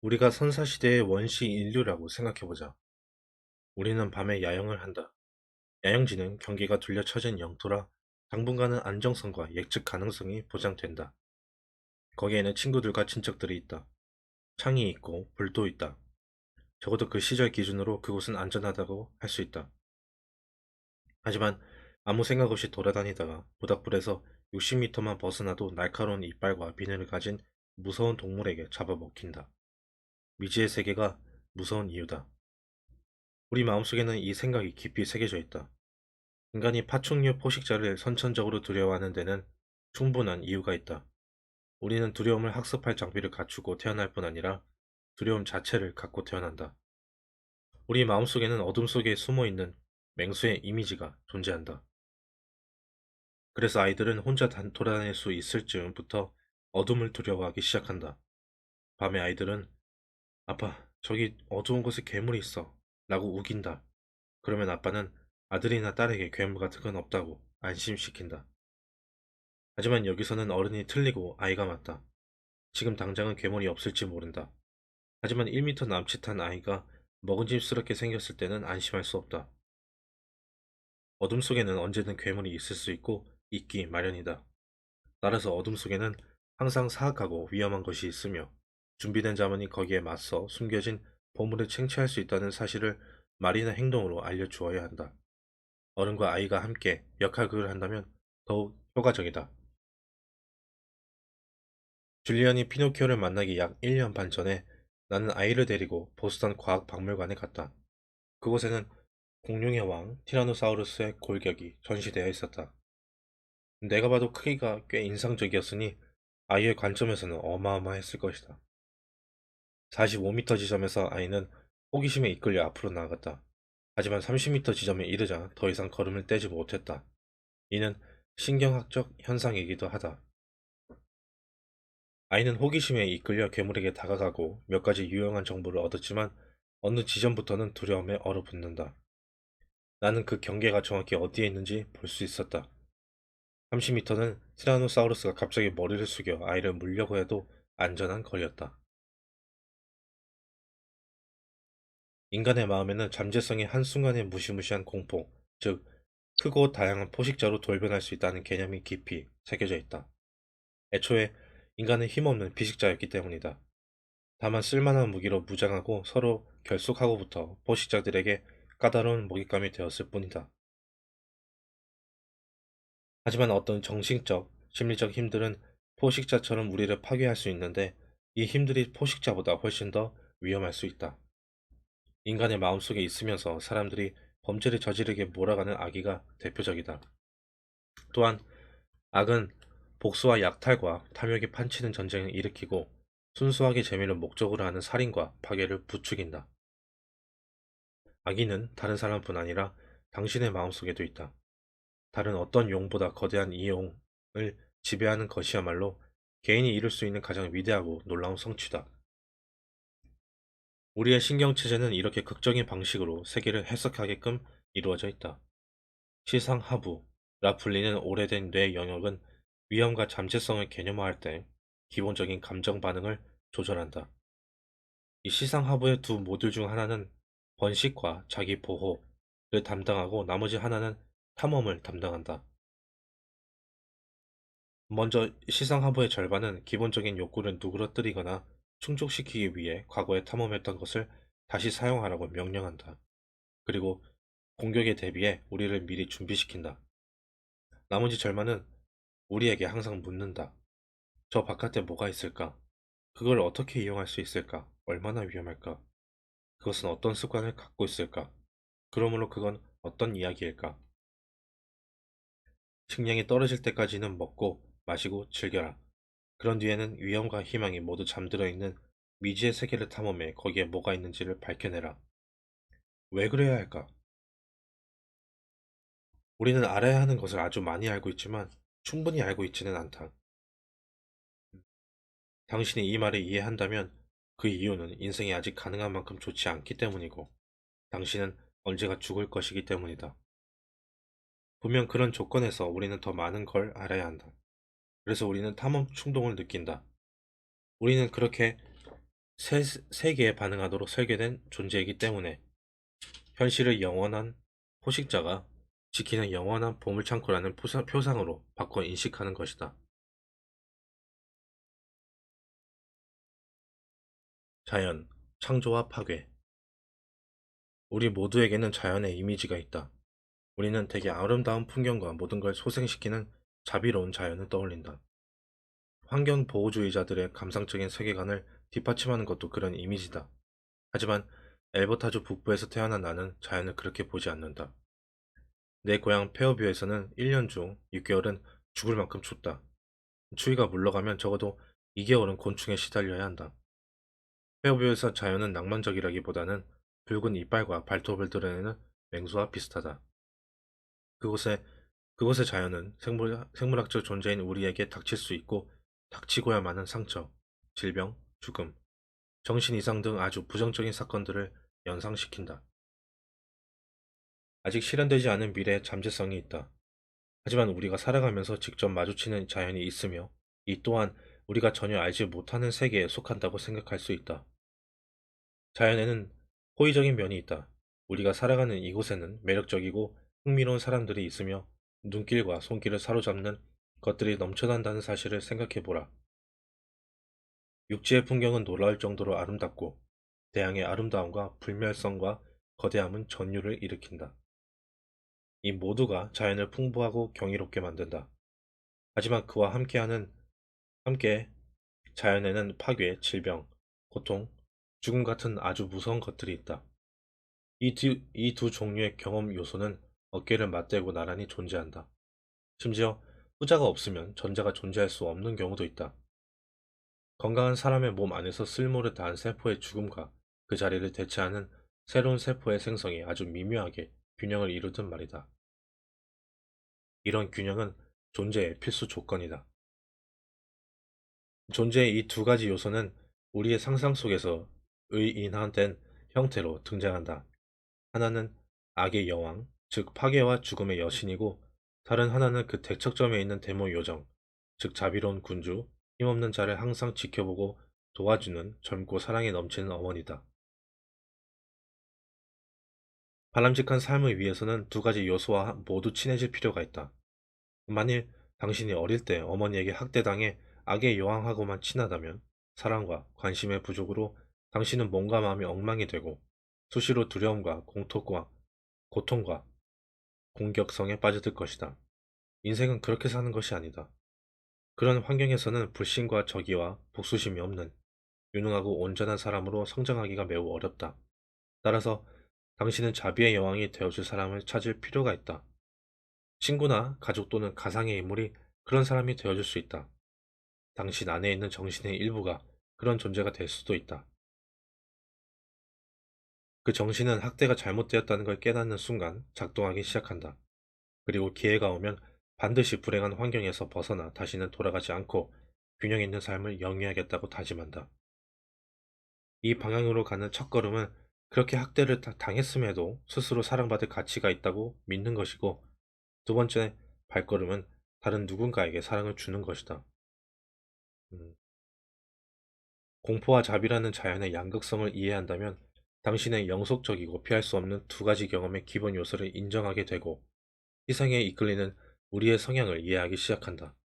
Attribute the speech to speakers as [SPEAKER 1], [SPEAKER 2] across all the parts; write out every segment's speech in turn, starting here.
[SPEAKER 1] 우리가 선사시대의 원시 인류라고 생각해보자. 우리는 밤에 야영을 한다. 야영지는 경계가 둘려 쳐진 영토라 당분간은 안정성과 예측 가능성이 보장된다. 거기에는 친구들과 친척들이 있다. 창이 있고 불도 있다. 적어도 그 시절 기준으로 그곳은 안전하다고 할 수 있다. 하지만 아무 생각 없이 돌아다니다가 모닥불에서 60m만 벗어나도 날카로운 이빨과 비늘을 가진 무서운 동물에게 잡아먹힌다. 미지의 세계가 무서운 이유다. 우리 마음속에는 이 생각이 깊이 새겨져 있다. 인간이 파충류 포식자를 선천적으로 두려워하는 데는 충분한 이유가 있다. 우리는 두려움을 학습할 장비를 갖추고 태어날 뿐 아니라 두려움 자체를 갖고 태어난다. 우리 마음속에는 어둠 속에 숨어 있는 맹수의 이미지가 존재한다. 그래서 아이들은 혼자 돌아다닐 수 있을 즈음부터 어둠을 두려워하기 시작한다. 밤에 아이들은 아빠, 저기 어두운 곳에 괴물이 있어 라고 우긴다. 그러면 아빠는 아들이나 딸에게 괴물 같은 건 없다고 안심시킨다. 하지만 여기서는 어른이 틀리고 아이가 맞다. 지금 당장은 괴물이 없을지 모른다. 하지만 1m 남짓한 아이가 먹은집스럽게 생겼을 때는 안심할 수 없다. 어둠 속에는 언제든 괴물이 있을 수 있고 있기 마련이다. 따라서 어둠 속에는 항상 사악하고 위험한 것이 있으며 준비된 자만이 거기에 맞서 숨겨진 보물을 챙취할 수 있다는 사실을 말이나 행동으로 알려주어야 한다. 어른과 아이가 함께 역할극을 한다면 더욱 효과적이다. 줄리안이 피노키오를 만나기 약 1년 반 전에 나는 아이를 데리고 보스턴 과학박물관에 갔다. 그곳에는 공룡의 왕 티라노사우루스의 골격이 전시되어 있었다. 내가 봐도 크기가 꽤 인상적이었으니 아이의 관점에서는 어마어마했을 것이다. 45m 지점에서 아이는 호기심에 이끌려 앞으로 나아갔다. 하지만 30m 지점에 이르자 더 이상 걸음을 떼지 못했다. 이는 신경학적 현상이기도 하다. 아이는 호기심에 이끌려 괴물에게 다가가고 몇 가지 유용한 정보를 얻었지만 어느 지점부터는 두려움에 얼어붙는다. 나는 그 경계가 정확히 어디에 있는지 볼 수 있었다. 30m는 티라노사우루스가 갑자기 머리를 숙여 아이를 물려고 해도 안전한 거리였다. 인간의 마음에는 잠재성의 한순간의 무시무시한 공포, 즉 크고 다양한 포식자로 돌변할 수 있다는 개념이 깊이 새겨져 있다. 애초에 인간은 힘없는 비식자였기 때문이다. 다만 쓸만한 무기로 무장하고 서로 결속하고부터 포식자들에게 까다로운 먹잇감이 되었을 뿐이다. 하지만 어떤 정신적, 심리적 힘들은 포식자처럼 우리를 파괴할 수 있는데 이 힘들이 포식자보다 훨씬 더 위험할 수 있다. 인간의 마음속에 있으면서 사람들이 범죄를 저지르게 몰아가는 악의가 대표적이다. 또한 악은 복수와 약탈과 탐욕이 판치는 전쟁을 일으키고 순수하게 재미를 목적으로 하는 살인과 파괴를 부추긴다. 악의는 다른 사람뿐 아니라 당신의 마음속에도 있다. 다른 어떤 용보다 거대한 이 용을 지배하는 것이야말로 개인이 이룰 수 있는 가장 위대하고 놀라운 성취다. 우리의 신경체제는 이렇게 극적인 방식으로 세계를 해석하게끔 이루어져 있다. 시상하부라 불리는 오래된 뇌 영역은 위험과 잠재성을 개념화할 때 기본적인 감정 반응을 조절한다. 이 시상하부의 두 모듈 중 하나는 번식과 자기 보호를 담당하고 나머지 하나는 탐험을 담당한다. 먼저 시상하부의 절반은 기본적인 욕구를 누그러뜨리거나 충족시키기 위해 과거에 탐험했던 것을 다시 사용하라고 명령한다. 그리고 공격에 대비해 우리를 미리 준비시킨다. 나머지 절반은 우리에게 항상 묻는다. 저 바깥에 뭐가 있을까? 그걸 어떻게 이용할 수 있을까? 얼마나 위험할까? 그것은 어떤 습관을 갖고 있을까? 그러므로 그건 어떤 이야기일까? 식량이 떨어질 때까지는 먹고 마시고 즐겨라. 그런 뒤에는 위험과 희망이 모두 잠들어 있는 미지의 세계를 탐험해 거기에 뭐가 있는지를 밝혀내라. 왜 그래야 할까? 우리는 알아야 하는 것을 아주 많이 알고 있지만 충분히 알고 있지는 않다. 당신이 이 말을 이해한다면 그 이유는 인생이 아직 가능한 만큼 좋지 않기 때문이고 당신은 언제가 죽을 것이기 때문이다. 분명 그런 조건에서 우리는 더 많은 걸 알아야 한다. 그래서 우리는 탐험 충동을 느낀다. 우리는 그렇게 세계에 반응하도록 설계된 존재이기 때문에 현실을 영원한 포식자가 지키는 영원한 보물창고라는 표상으로 바꿔 인식하는 것이다. 자연, 창조와 파괴. 우리 모두에게는 자연의 이미지가 있다. 우리는 되게 아름다운 풍경과 모든 걸 소생시키는 자비로운 자연을 떠올린다. 환경보호주의자들의 감상적인 세계관을 뒷받침하는 것도 그런 이미지다. 하지만 엘버타주 북부에서 태어난 나는 자연을 그렇게 보지 않는다. 내 고향 페어뷰에서는 1년 중 6개월은 죽을 만큼 춥다. 추위가 물러가면 적어도 2개월은 곤충에 시달려야 한다. 페어뷰에서 자연은 낭만적이라기보다는 붉은 이빨과 발톱을 드러내는 맹수와 비슷하다. 그곳에, 그곳의 자연은 생물학적 존재인 우리에게 닥칠 수 있고 닥치고야 마는 상처, 질병, 죽음, 정신 이상 등 아주 부정적인 사건들을 연상시킨다. 아직 실현되지 않은 미래의 잠재성이 있다. 하지만 우리가 살아가면서 직접 마주치는 자연이 있으며 이 또한 우리가 전혀 알지 못하는 세계에 속한다고 생각할 수 있다. 자연에는 호의적인 면이 있다. 우리가 살아가는 이곳에는 매력적이고 흥미로운 사람들이 있으며 눈길과 손길을 사로잡는 것들이 넘쳐난다는 사실을 생각해보라. 육지의 풍경은 놀라울 정도로 아름답고 대양의 아름다움과 불멸성과 거대함은 전율을 일으킨다. 이 모두가 자연을 풍부하고 경이롭게 만든다. 하지만 그와 함께 자연에는 파괴, 질병, 고통, 죽음 같은 아주 무서운 것들이 있다. 이 두 종류의 경험 요소는 어깨를 맞대고 나란히 존재한다. 심지어 후자가 없으면 전자가 존재할 수 없는 경우도 있다. 건강한 사람의 몸 안에서 쓸모를 다한 세포의 죽음과 그 자리를 대체하는 새로운 세포의 생성이 아주 미묘하게 균형을 이루든 말이다. 이런 균형은 존재의 필수 조건이다. 존재의 이 두 가지 요소는 우리의 상상 속에서 의인화된 형태로 등장한다. 하나는 악의 여왕, 즉 파괴와 죽음의 여신이고 다른 하나는 그 대척점에 있는 데모 요정, 즉 자비로운 군주, 힘없는 자를 항상 지켜보고 도와주는 젊고 사랑에 넘치는 어머니다. 바람직한 삶을 위해서는 두 가지 요소와 모두 친해질 필요가 있다. 만일 당신이 어릴 때 어머니에게 학대당해 악의 여왕하고만 친하다면 사랑과 관심의 부족으로 당신은 몸과 마음이 엉망이 되고 수시로 두려움과 고통과 공격성에 빠져들 것이다. 인생은 그렇게 사는 것이 아니다. 그런 환경에서는 불신과 적의와 복수심이 없는 유능하고 온전한 사람으로 성장하기가 매우 어렵다. 따라서 당신은 자비의 여왕이 되어줄 사람을 찾을 필요가 있다. 친구나 가족 또는 가상의 인물이 그런 사람이 되어줄 수 있다. 당신 안에 있는 정신의 일부가 그런 존재가 될 수도 있다. 그 정신은 학대가 잘못되었다는 걸 깨닫는 순간 작동하기 시작한다. 그리고 기회가 오면 반드시 불행한 환경에서 벗어나 다시는 돌아가지 않고 균형 있는 삶을 영위하겠다고 다짐한다. 이 방향으로 가는 첫걸음은 그렇게 학대를 당했음에도 스스로 사랑받을 가치가 있다고 믿는 것이고, 두 번째 발걸음은 다른 누군가에게 사랑을 주는 것이다. 음, 공포와 자비라는 자연의 양극성을 이해한다면 당신의 영속적이고 피할 수 없는 두 가지 경험의 기본 요소를 인정하게 되고 희생에 이끌리는 우리의 성향을 이해하기 시작한다.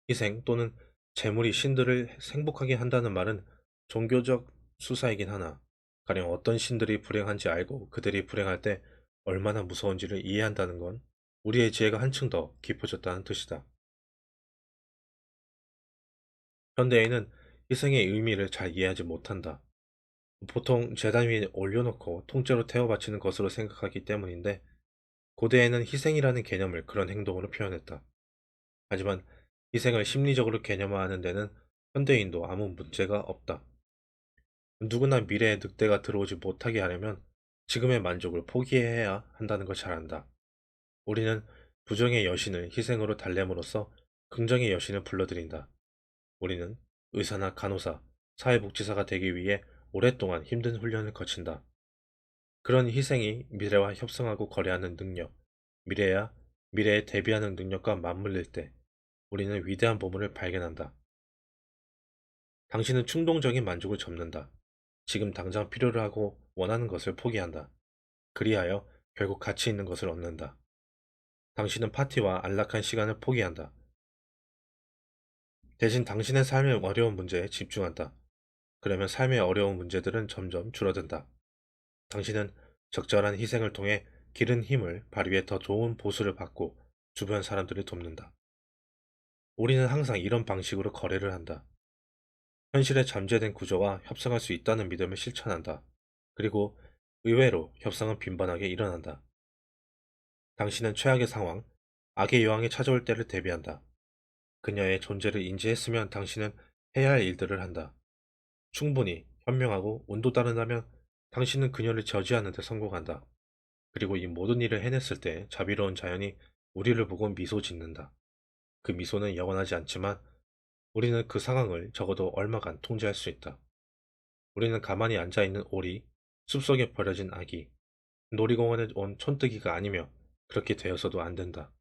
[SPEAKER 1] 희생 또는 재물이 신들을 행복하게 한다는 말은 종교적 수사이긴 하나, 가령 어떤 신들이 불행한지 알고 그들이 불행할 때 얼마나 무서운지를 이해한다는 건 우리의 지혜가 한층 더 깊어졌다는 뜻이다. 현대인은 희생의 의미를 잘 이해하지 못한다. 보통 제단 위에 올려놓고 통째로 태워 바치는 것으로 생각하기 때문인데, 고대에는 희생이라는 개념을 그런 행동으로 표현했다. 하지만 희생을 심리적으로 개념화하는 데는 현대인도 아무 문제가 없다. 누구나 미래에 늑대가 들어오지 못하게 하려면 지금의 만족을 포기해야 한다는 걸 잘 안다. 우리는 부정의 여신을 희생으로 달램으로써 긍정의 여신을 불러들인다. 우리는 의사나 간호사, 사회복지사가 되기 위해 오랫동안 힘든 훈련을 거친다. 그런 희생이 미래와 협성하고 거래하는 능력, 미래에 대비하는 능력과 맞물릴 때 우리는 위대한 보물을 발견한다. 당신은 충동적인 만족을 접는다. 지금 당장 필요로 하고 원하는 것을 포기한다. 그리하여 결국 가치 있는 것을 얻는다. 당신은 파티와 안락한 시간을 포기한다. 대신 당신의 삶의 어려운 문제에 집중한다. 그러면 삶의 어려운 문제들은 점점 줄어든다. 당신은 적절한 희생을 통해 기른 힘을 발휘해 더 좋은 보수를 받고 주변 사람들을 돕는다. 우리는 항상 이런 방식으로 거래를 한다. 현실의 잠재된 구조와 협상할 수 있다는 믿음을 실천한다. 그리고 의외로 협상은 빈번하게 일어난다. 당신은 최악의 상황, 악의 여왕이 찾아올 때를 대비한다. 그녀의 존재를 인지했으면 당신은 해야 할 일들을 한다. 충분히 현명하고 온도 따른다면 당신은 그녀를 저지하는 데 성공한다. 그리고 이 모든 일을 해냈을 때 자비로운 자연이 우리를 보고 미소 짓는다. 그 미소는 영원하지 않지만 우리는 그 상황을 적어도 얼마간 통제할 수 있다. 우리는 가만히 앉아있는 오리, 숲속에 버려진 아기, 놀이공원에 온 촌뜨기가 아니며 그렇게 되어서도 안 된다.